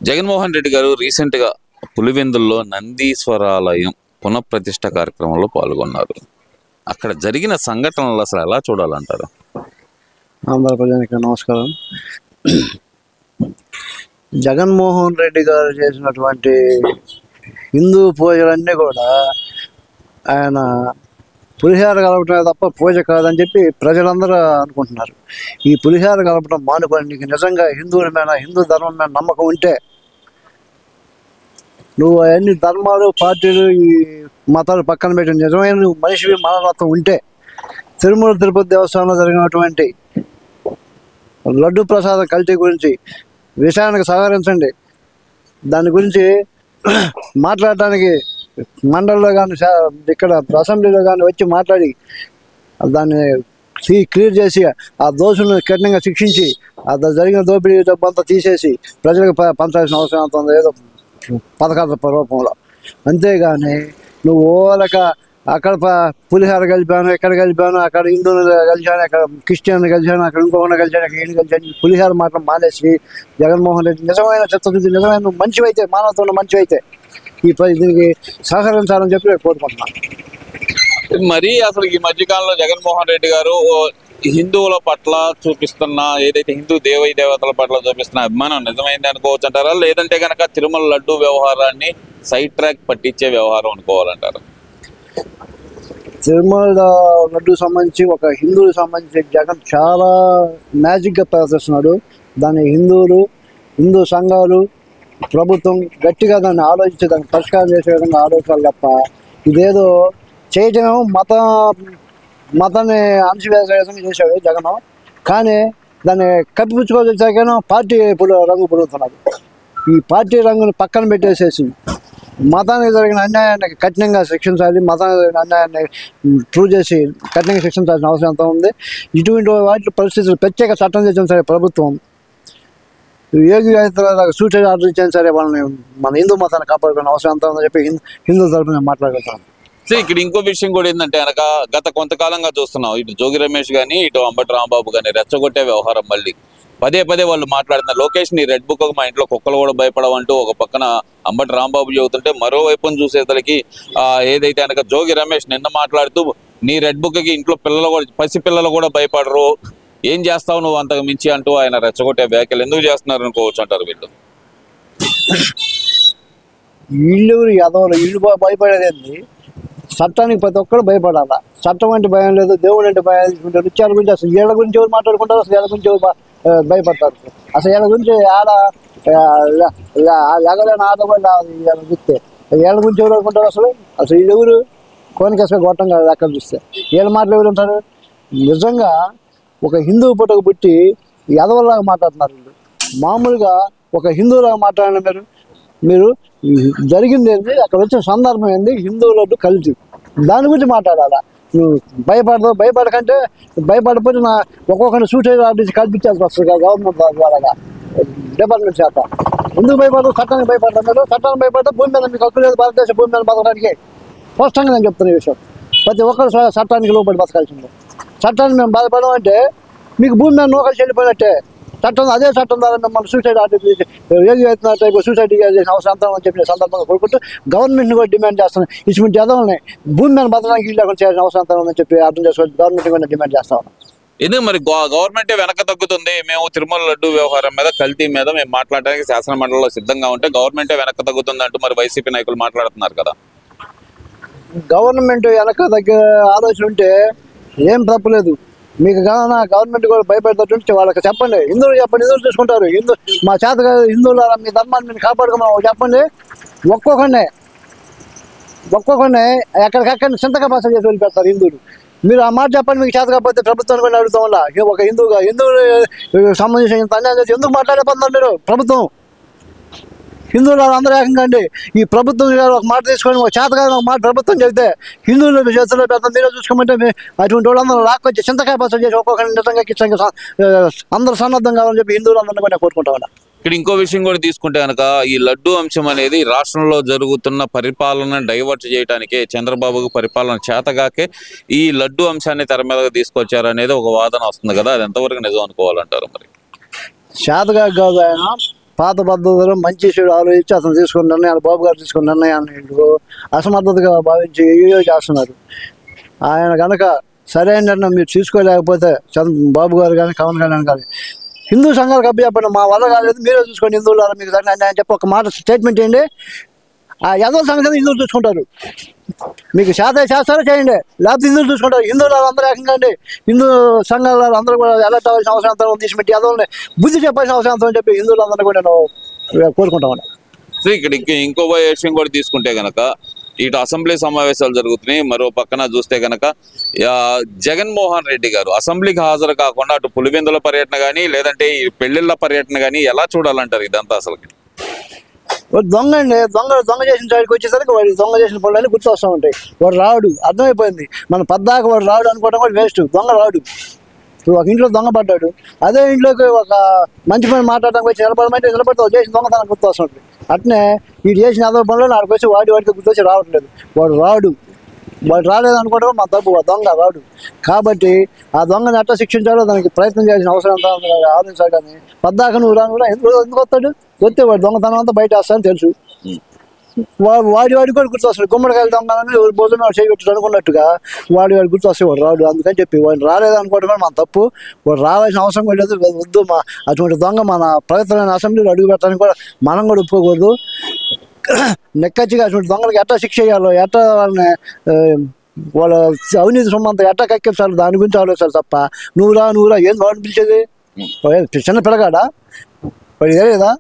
జగన్మోహన్ రెడ్డి గారు రీసెంట్గా పులివెందుల్లో నందీశ్వరాలయం పునఃప్రతిష్ఠ కార్యక్రమంలో పాల్గొన్నారు. అక్కడ జరిగిన సంఘటనలు అసలు ఎలా చూడాలంటారు? ఆంధ్ర ప్రజానికి నమస్కారం. జగన్మోహన్ రెడ్డి గారు చేసినటువంటి హిందూ పూజలన్నీ కూడా ఆయన పులిహార కలపటమే తప్ప పూజ కాదని చెప్పి ప్రజలందరూ అనుకుంటున్నారు. ఈ పులిహార కలపటం మానుకొని నీకు నిజంగా హిందువుల మీద, హిందూ ధర్మం మీద నమ్మకం ఉంటే, నువ్వు అన్ని ధర్మాలు, పార్టీలు, ఈ మతాలు పక్కన పెట్టి నిజమైన నువ్వు మనిషివి, మానవత్వం ఉంటే, తిరుమల తిరుపతి దేవస్థానంలో జరిగినటువంటి లడ్డు ప్రసాదం కల్తీ గురించి విషయానికి సహకరించండి. దాని గురించి మాట్లాడటానికి మండలిలో కానీ, ఇక్కడ అసెంబ్లీలో కానీ వచ్చి మాట్లాడి దాన్ని క్లియర్ చేసి ఆ దోషులను కఠినంగా శిక్షించి జరిగిన దోపిడీ డబ్బు అంతా తీసేసి ప్రజలకు పంచాల్సిన అవసరం అంత ఉంది, ఏదో పథకాల రూపంలో. అంతేగాని నువ్వు ఓలక అక్కడ పులిహార కలిపాను, ఎక్కడ కలిపాను, అక్కడ హిందువులు కలిశాను, అక్కడ క్రిస్టియన్లు కలిశాను, అక్కడ ఇంకొకరిని కలిశాను, అక్కడ ఏం కలిశాను, పులిహార మాత్రం మానేసి జగన్మోహన్ రెడ్డి నిజమైన చిత్తశుద్ధి, నిజమైన నువ్వు మంచివైతే, మానవత్వం మంచివైతే దీనికి సహకరించాలని చెప్పి నేను కోరుకుంటున్నాను. మరి అసలు ఈ మధ్యకాలంలో జగన్మోహన్ రెడ్డి గారు హిందువుల పట్ల చూపిస్తున్న ఏదైతే హిందూ దేవతల పట్ల చూపిస్తున్న అభిమానం నిజమైంది అనుకోవచ్చు అంటారా, లేదంటే కనుక తిరుమల లడ్డు వ్యవహారాన్ని సైడ్ ట్రాక్ పట్టించే వ్యవహారం అనుకోవాలంటారు? తిరుమల లడ్డు సంబంధించి ఒక హిందువులకు సంబంధించి జగన్ చాలా మ్యాజిక్గా ప్రదర్శిస్తున్నాడు. దాన్ని హిందూ సంఘాలు, ప్రభుత్వం గట్టిగా దాన్ని ఆలోచించి దాన్ని పరిష్కారం చేసే విధంగా ఆలోచించాలి తప్ప ఇదేదో చేయటమేమో మతాన్ని అణచివేసే విధంగా చేశాడు జగన్. కానీ దాన్ని కప్పిపుచ్చుకోవచ్చాకేనో పార్టీ రంగు పురుగుతున్నాడు. ఈ పార్టీ రంగుని పక్కన పెట్టేసేసి మతానికి జరిగిన అన్యాయాన్ని కఠినంగా శిక్షించాలి, మతానికి జరిగిన అన్యాయాన్ని ప్రూవ్ చేసి కఠినంగా శిక్షించాల్సిన అవసరం ఎంత ఉంది. ఇటువంటి వాటి పరిస్థితులు ప్రత్యేక చట్టం చేసిన సరే ప్రభుత్వం, ఏది సూసైడ్ ఆర్డర్ ఇచ్చాను సరే వాళ్ళని మన హిందూ మతాన్ని కాపాడుకునే అవసరం ఎంత ఉందని చెప్పి హిందూ తరపున నేను మాట్లాడుతాను. ఇక్కడ ఇంకో విషయం కూడా ఏంటంటే కనుక గత కొంతకాలంగా చూస్తున్నాం, ఇటు జోగి రమేష్ కానీ, ఇటు అంబటి రాంబాబు కానీ రెచ్చగొట్టే వ్యవహారం మళ్ళీ పదే వాళ్ళు మాట్లాడుతున్నారు. లోకేష్ నీ రెడ్ బుక్ మా ఇంట్లో కుక్కలు కూడా భయపడవంటూ ఒక పక్కన అంబటి రాంబాబు చెబుతుంటే, మరోవైపును చూసేసరికి ఏదైతే కనుక జోగి రమేష్ నిన్న మాట్లాడుతూ నీ రెడ్ బుక్కి ఇంట్లో పిల్లలు కూడా, పసిపిల్లలు కూడా భయపడరు, ఏం చేస్తావు నువ్వు అంతకు మించి అంటూ ఆయన రెచ్చగొట్టే వ్యాఖ్యలు ఎందుకు చేస్తున్నారు అనుకోవచ్చు అంటారు వీళ్ళు? వీళ్ళు భయపడేది ఏంటి? చట్టానికి ప్రతి ఒక్కరు భయపడాలా. చట్టం అంటే భయం లేదు, దేవుడు అంటే భయం లేదు. నృత్యాల గురించి అసలు వీళ్ళ గురించి ఎవరు మాట్లాడుకుంటారు, అసలు వీళ్ళ గురించి ఎవరు భయపడతారు? అసలు వీళ్ళ గురించి ఎగలేని ఆట కూడా వీళ్ళ చూస్తే వీళ్ళ గురించి ఎవరు అనుకుంటారు? అసలు వీళ్ళెవరు కోనికేసుగా గొట్టం కాదు అక్కడ చూస్తే. వీళ్ళ మాటలు ఎవరు ఉంటారు? నిజంగా ఒక హిందువు పుట్టకు పుట్టి ఎదవల్లాగా మాట్లాడుతున్నారు వీళ్ళు. మామూలుగా ఒక హిందువులాగా మాట్లాడిన మీరు జరిగింది ఏంటి, అక్కడ వచ్చిన సందర్భం ఏంది, హిందువులతో కలిసి దాని గురించి మాట్లాడాలా. నువ్వు భయపడకంటే భయపడిపోతే ఒక్కొక్కరిని సూసైడ్ ఆర్డర్ కల్పించాల్సి వస్తుంది గవర్నమెంట్ ద్వారా, డిపార్ట్మెంట్ చేత. ఎందుకు భయపడదు? చట్టానికి భయపడతారు. చట్టానికి భయపడితే భూమి మీద మీకు హక్కు లేదు, భారతదేశ భూమి మీద బతకడానికి. స్పష్టంగా నేను చెప్తున్న ఈ విషయం, ప్రతి ఒక్కరు చట్టానికి లోబడి బతకాల్సిందే. చట్టాన్ని మేము బాధపడమంటే మీకు భూమి మీద నూకలు చెల్లిపోయినట్టే. అదే చట్టం ద్వారా మిమ్మల్ని సూసైడ్ ఆర్డర్ ఏది సూసైడ్ చేసిన అవసరం అంతా అని చెప్పిన సందర్భంగా కోరుకుంటూ గవర్నమెంట్ని కూడా డిమాండ్ చేస్తున్నాం. ఇటువంటి ఎదవల్ని భూమి మీద బతకడానికి ఇల్లు లేకుండా చేయాల్సిన అవసరం అంతా ఉందని చెప్పి అర్థం చేసుకోవాలి. గవర్నమెంట్ కూడా డిమాండ్ చేస్తా ఉన్నాం. ఎందుకు మరి గవర్నమెంట్ వెనక తగ్గుతుంది? మేము తిరుమల లడ్డు వ్యవహారం మీద, కల్తీ మీద మేము మాట్లాడడానికి శాసన మండలిలో సిద్ధంగా ఉంటే గవర్నమెంటే వెనక తగ్గుతుంది అంటూ మరి వైసీపీ నాయకులు మాట్లాడుతున్నారు కదా. గవర్నమెంట్ వెనక తగ్గే ఆలోచన ఉంటే ఏం తప్పులేదు. మీకు కానీ గవర్నమెంట్ కూడా భయపెడతాడు వాళ్ళకి చెప్పండి. హిందువులు చెప్పండి, హిందువులు చూసుకుంటారు. మా చేత హిందువుల మీ ధర్మాన్ని మీరు కాపాడుకోమని చెప్పండి. ఒక్కొక్కరినే ఎక్కడికక్కడిని చింతక భాష చేసి వెళ్ళిపెడతారు హిందువులు. మీరు ఆ మాట చెప్పండి, మీకు చేత కాకపోతే ప్రభుత్వాన్ని కూడా అడుగుతాం వల్ల ఒక హిందువులకు సంబంధించిన అన్యాయం చేసి ఎందుకు మాట్లాడేపోతున్నారు మీరు? ప్రభుత్వం హిందువులు అందరూ ఏకంగా అండి. ఈ ప్రభుత్వం ఒక మాట తీసుకొని ఒక చేతగా ఒక మాట ప్రభుత్వం చెబితే హిందువులు చేతుల్లో పెడతాం, మీరే చూసుకోమంటే అటువంటి వాళ్ళందరూ లాక్కొచ్చి చింతకాయ పచ్చ చేసి ఒక్కొక్కరిని నిజంగా అందరూ సన్నద్ధం కావాలని చెప్పి హిందువులు అందరినీ కూడా కోరుకుంటాం. ఇక్కడ ఇంకో విషయం కూడా తీసుకుంటే కనుక ఈ లడ్డు అంశం అనేది రాష్ట్రంలో జరుగుతున్న పరిపాలన డైవర్ట్ చేయడానికే, చంద్రబాబుకు పరిపాలన చేతగాకే ఈ లడ్డు అంశాన్ని తెర మీదగా తీసుకొచ్చారు అనేది ఒక వాదన వస్తుంది కదా. అది ఎంతవరకు నిజం అనుకోవాలంటారు? మరి చేతగా కాదు, ఆయన పాత పద్ధతులు మంచి చెడు ఆలోచించి అతను తీసుకున్న నిర్ణయాలు, బాబు గారు తీసుకున్న నిర్ణయాన్ని వీళ్ళు అసమర్థతగా భావించి ఏయో చేస్తున్నారు. ఆయన కనుక సరైన నిర్ణయం మీరు తీసుకోలేకపోతే బాబు గారు కానీ పవన్ కళ్యాణ్ కానీ హిందూ సంఘాలకు అబ్బి చెప్పండి, మా వల్ల కాలేదు, మీరే చూసుకోండి హిందువులు మీకు ఆయన చెప్పి ఒక మాట స్టేట్మెంట్ చేయండి. ఆ యాదవ సంగతి హిందువులు చూసుకుంటారు. మీకు చేస్తారో చేయండి, లేకపోతే హిందువులు చూసుకుంటారు. హిందువులు అందరూ ఏకంగా అండి, హిందూ సంఘాల అందరూ కూడా ఎలర్ట్ అవ్వాల్సిన అవసరం అంతా తీసిపెట్టి యాదవుల్ని బుద్ధి చెప్పాల్సిన అవసరం అంతా అని చెప్పి హిందువులందరూ కూడా నేను కోరుకుంటామని. ఇక్కడ ఇంకో విషయం కూడా తీసుకుంటే గనక ఇటు అసెంబ్లీ సమావేశాలు జరుగుతున్నాయి. మరో పక్కన చూస్తే గనక జగన్మోహన్ రెడ్డి గారు అసెంబ్లీకి హాజరు కాకుండా అటు పులివెందుల పర్యటన కానీ లేదంటే ఈ పెళ్లిళ్ళ పర్యటన కానీ ఎలా చూడాలంటారు ఇదంతా అసలు? దొంగ అండి, దొంగ చేసిన సైడ్కి వచ్చేసరికి వాడు దొంగ చేసిన పనులన్నీ గుర్తు వస్తూ ఉంటాయి. వాడు రాడు, అర్థమైపోయింది. మన పద్దాక వాడు రాడు అనుకోవడం కూడా వేస్ట్. దొంగ రాడు. ఒక ఇంట్లో దొంగ పడ్డాడు, అదే ఇంట్లోకి ఒక మంచి పని మాట్లాడడానికి వచ్చి నిలబడమంటే నిలబడితే చేసిన దొంగతనం గుర్తు వస్తుంటుంది. అట్నే వీడు చేసిన అదో పనులు నాడికి వచ్చి వాడికి గుర్తొచ్చి రావట్లేదు. వాడు రాడు, వాడు రాలేదు అనుకోవడం మా తప్పు. దొంగ రాడు కాబట్టి ఆ దొంగని ఎట్లా శిక్షించాలో దానికి ప్రయత్నం చేయాల్సిన అవసరం అంతా ఆలోచించాలి. కానీ పద్దాక నువ్వు రాను కూడా ఎందుకు వస్తాడు? వస్తే వాడు దొంగతనం అంతా బయట వేస్తానని తెలుసు. వాడి కూడా గుర్తు వస్తాడు. గుమ్మడికాయలు దొంగలని భోజనం చేయవచ్చు అనుకున్నట్టుగా వాడి గుర్తు వస్తే వాడు రాడు. అందుకని చెప్పి వాడు రాలేదు అనుకోవడం మన తప్పు. వాడు రావాల్సిన అవసరం కూడా లేదు. వద్దు, అటువంటి దొంగ మన పవిత్రమైన అసెంబ్లీలో అడుగు పెట్టడానికి కూడా మనం కూడా ఒప్పుకోకూడదు. నెక్కచ్చిగా అటువంటి దొంగలకి ఎట్లా శిక్ష చేయాలో, ఎట్లా వాళ్ళని వాళ్ళ అవినీతి సొమ్మంతా ఎట్లా కక్కించాలి దాని గురించి ఆలోచించాలి తప్ప నువ్వురా ఏం వాడిని పిలిచేది? చిన్న పిల్లగాడా? వాడు తెలియదా?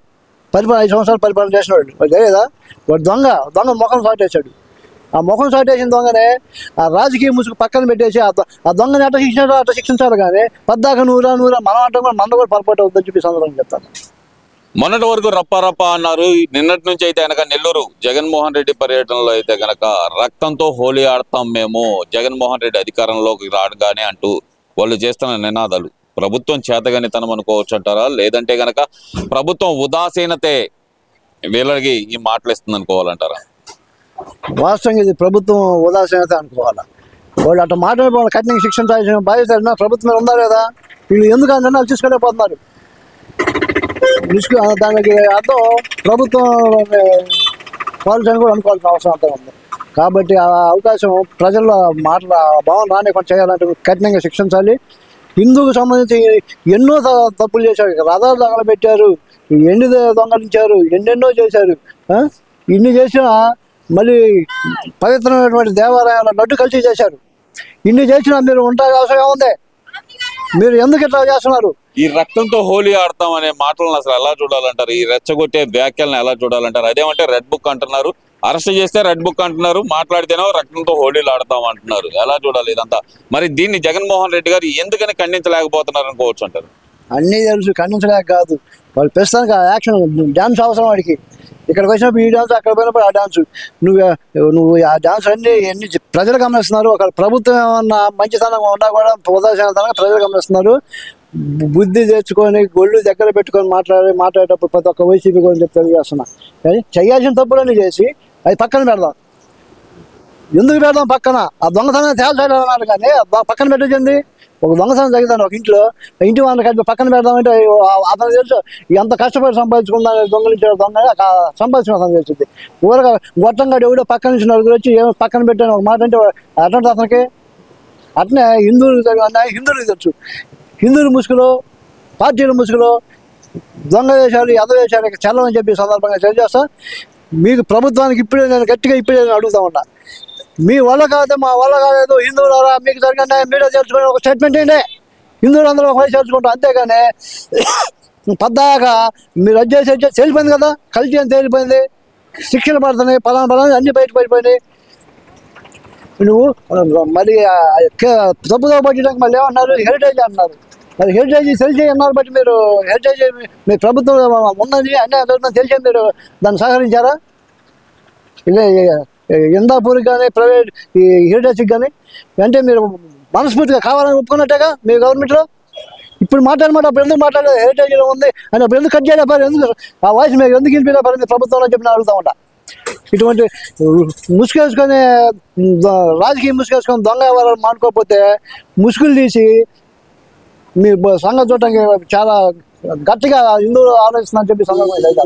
5 సంవత్సరాలు పరిపాలన చేసినవాడు వాడు తెలియదా? వాడు దొంగ ముఖం సాటేశాడు. ఆ ముఖం సాటేసిన దొంగనే ఆ రాజకీయ ముసుగు పక్కన పెట్టేసి ఆ దొంగని ఎట్లా శిక్షించాడో అట్లా శిక్షించాలి. కానీ పద్దాక నువ్వురా మనం అంటే కూడా మన కూడా పొరపాటు అవుతుందని చెప్పి సందర్భంగా చెప్తాను. మొన్నటి వరకు రప్ప అన్నారు. నిన్నటి నుంచి అయితే కనుక నెల్లూరు జగన్మోహన్ రెడ్డి పర్యటనలో అయితే కనుక రక్తంతో హోలీ ఆడతాం మేము జగన్మోహన్ రెడ్డి అధికారంలోకి రాగానే అంటూ వాళ్ళు చేస్తున్న నినాదాలు ప్రభుత్వం చేతగానితనం అనుకోవచ్చు అంటారా? లేదంటే గనక ప్రభుత్వం ఉదాసీనతే వీళ్ళకి ఈ మాటలు ఇస్తుంది అనుకోవాలంటారా? వాస్తవంగా ఇది ప్రభుత్వం ఉదాసీనత అనుకోవాలా. వాళ్ళు అట్లా మాట్లాడే కఠినంగా శిక్షించాల్సిన బాధ్యత ప్రభుత్వం ఉందా లేదా? వీళ్ళు ఎందుకు ఆ నిర్ణయాలు తీసుకోలేకపోతున్నారు? దానికి అర్థం ప్రభుత్వం పాలసీని కూడా అనుకోవాల్సిన అవసరం అంతా ఉంది. కాబట్టి ఆ అవకాశం ప్రజల్లో మాటల భావన రానికుండా చేయాలంటే కఠినంగా శిక్షించాలి. హిందువుకు సంబంధించి ఎన్నో తప్పులు చేశారు. రథాలు తగలబెట్టారు, ఎండి దొంగలించారు, ఎన్నెన్నో చేశారు. ఇన్ని చేసినా మళ్ళీ పవిత్రమైనటువంటి దేవాలయాల లడ్డు కలిసి చేశారు. ఇన్ని చేసినా మీరు ఉంటారు అవసరం ఉంది. మీరు ఎందుకు ఇట్లా చేస్తున్నారు? ఈ రక్తంతో హోలీ ఆడతాం అనే మాటలను అసలు ఎలా చూడాలంటారు? ఈ రెచ్చగొట్టే వ్యాఖ్యలను ఎలా చూడాలంటారు? అదేమంటే రెడ్ బుక్ అంటున్నారు, అరెస్ట్ చేస్తే రెడ్ బుక్ అంటున్నారు, మాట్లాడితేనో రక్తంతో హోలీలు ఆడతాం అంటున్నారు. ఎలా చూడాలి ఇదంతా? మరి దీన్ని జగన్మోహన్ రెడ్డి గారు ఎందుకని ఖండించలేకపోతున్నారు అనుకోవచ్చు అంటారు? అన్నీ తెలుసు, ఖండించలేక కాదు. వాళ్ళు ప్రస్తుతానికి ఆ యాక్షన్ డ్యాన్స్ అవసరం వాడికి. ఇక్కడికి వచ్చినప్పుడు ఈ డాన్స్, అక్కడ పోయినప్పుడు ఆ డాన్స్. నువ్వు ఆ డాన్స్ ఎన్ని ప్రజలు గమనిస్తున్నారు. ఒక ప్రభుత్వం ఏమన్నా మంచితనంగా ఉన్నా కూడా ఉదాసీనతనంగా ప్రజలు గమనిస్తున్నారు. బుద్ధి తెచ్చుకొని గొళ్ళు దగ్గర పెట్టుకొని మాట్లాడేటప్పుడు ప్రతి ఒక్క వైసీపీ కూడా చెప్పి తెలియజేస్తున్నా. కానీ చేయాల్సిన తప్పులన్నీ చేసి అది పక్కన పెడదాం. ఎందుకు పెడదాం పక్కన? ఆ దొంగతనం తేల్చాలన్నారు కానీ పక్కన పెట్టింది. ఒక దొంగతనం జరిగిందని ఒక ఇంటి వాళ్ళని కలిపి పక్కన పెడదామంటే అతను తెలుసు ఎంత కష్టపడి సంపాదించుకున్నా దొంగలించాడు. దొంగ సంపాదించిన అతను తెలిసింది. ఊరగా గొట్టంగాడు ఎవడో పక్కన నుంచి నలుగురు వచ్చి ఏమో పక్కన పెట్టాను ఒక మాట అంటే అటువంటి అతనికి అట్నే హిందువులకు తెలుసు. హిందువుల ముసుగులో, పార్టీల ముసుగులో దొంగ వేషాలు, ఎద వేషాలు చల్లమని చెప్పి సందర్భంగా తెలియజేస్తా. మీకు ప్రభుత్వానికి నేను గట్టిగా అడుగుతా ఉన్నా. మీ వల్ల కాదు, మా వల్ల కాలేదు, హిందువులారా మీకు జరిగిన మీడియా తెలుసుకొని ఒక స్టేట్మెంట్ ఏంటి? హిందువులందరూ ఒక వయసు తెలుసుకుంటాం. అంతేగాని పద్దాక మీరు అడ్జస్ట్ తేలిపోయింది కదా, కలిసి అని తేలిపోయింది, శిక్షణ పడుతున్నాయి, పలానా అన్ని బయట పడిపోయినాయి. నువ్వు మరి తప్పుదో పట్టడానికి మళ్ళీ ఏమన్నారు? హెరిటేజ్ అన్నారు. మరి హెరిటేజ్ తెలిసి అన్నారు. బట్టి మీరు హెరిటేజ్ మీ ప్రభుత్వం ఉన్నది అన్నీ తెలిసి మీరు దాన్ని సహకరించారా? ఇదే ఇందాపూర్కి కానీ ప్రైవేట్ ఈ హెరిటేజ్కి కానీ అంటే మీరు మనస్ఫూర్తిగా కావాలని ఒప్పుకున్నట్టేగా మీ గవర్నమెంట్లో. ఇప్పుడు మాట్లాడమాట అప్పుడు ఎందుకు మాట్లాడలేదు? హెరిటేజ్లో ఉంది అని అప్పుడు ఎందుకు కట్ చేయలేపారు? ఎందుకు ఆ వాయిస్ మీరు ఎందుకు వినిపించలేపారు మీ ప్రభుత్వంలో చెప్పి నేను అడుగుతా ఉంటా. ఇటువంటి ముసుగేసుకొని రాజకీయ ముసుగేసుకొని దొంగ ఎవరు మానుకోకపోతే ముసుగులు తీసి మీ సంఘం చూడటానికి చాలా గట్టిగా హిందువులు ఆలోచిస్తున్నారని చెప్పి సందర్భం ఇది అయితే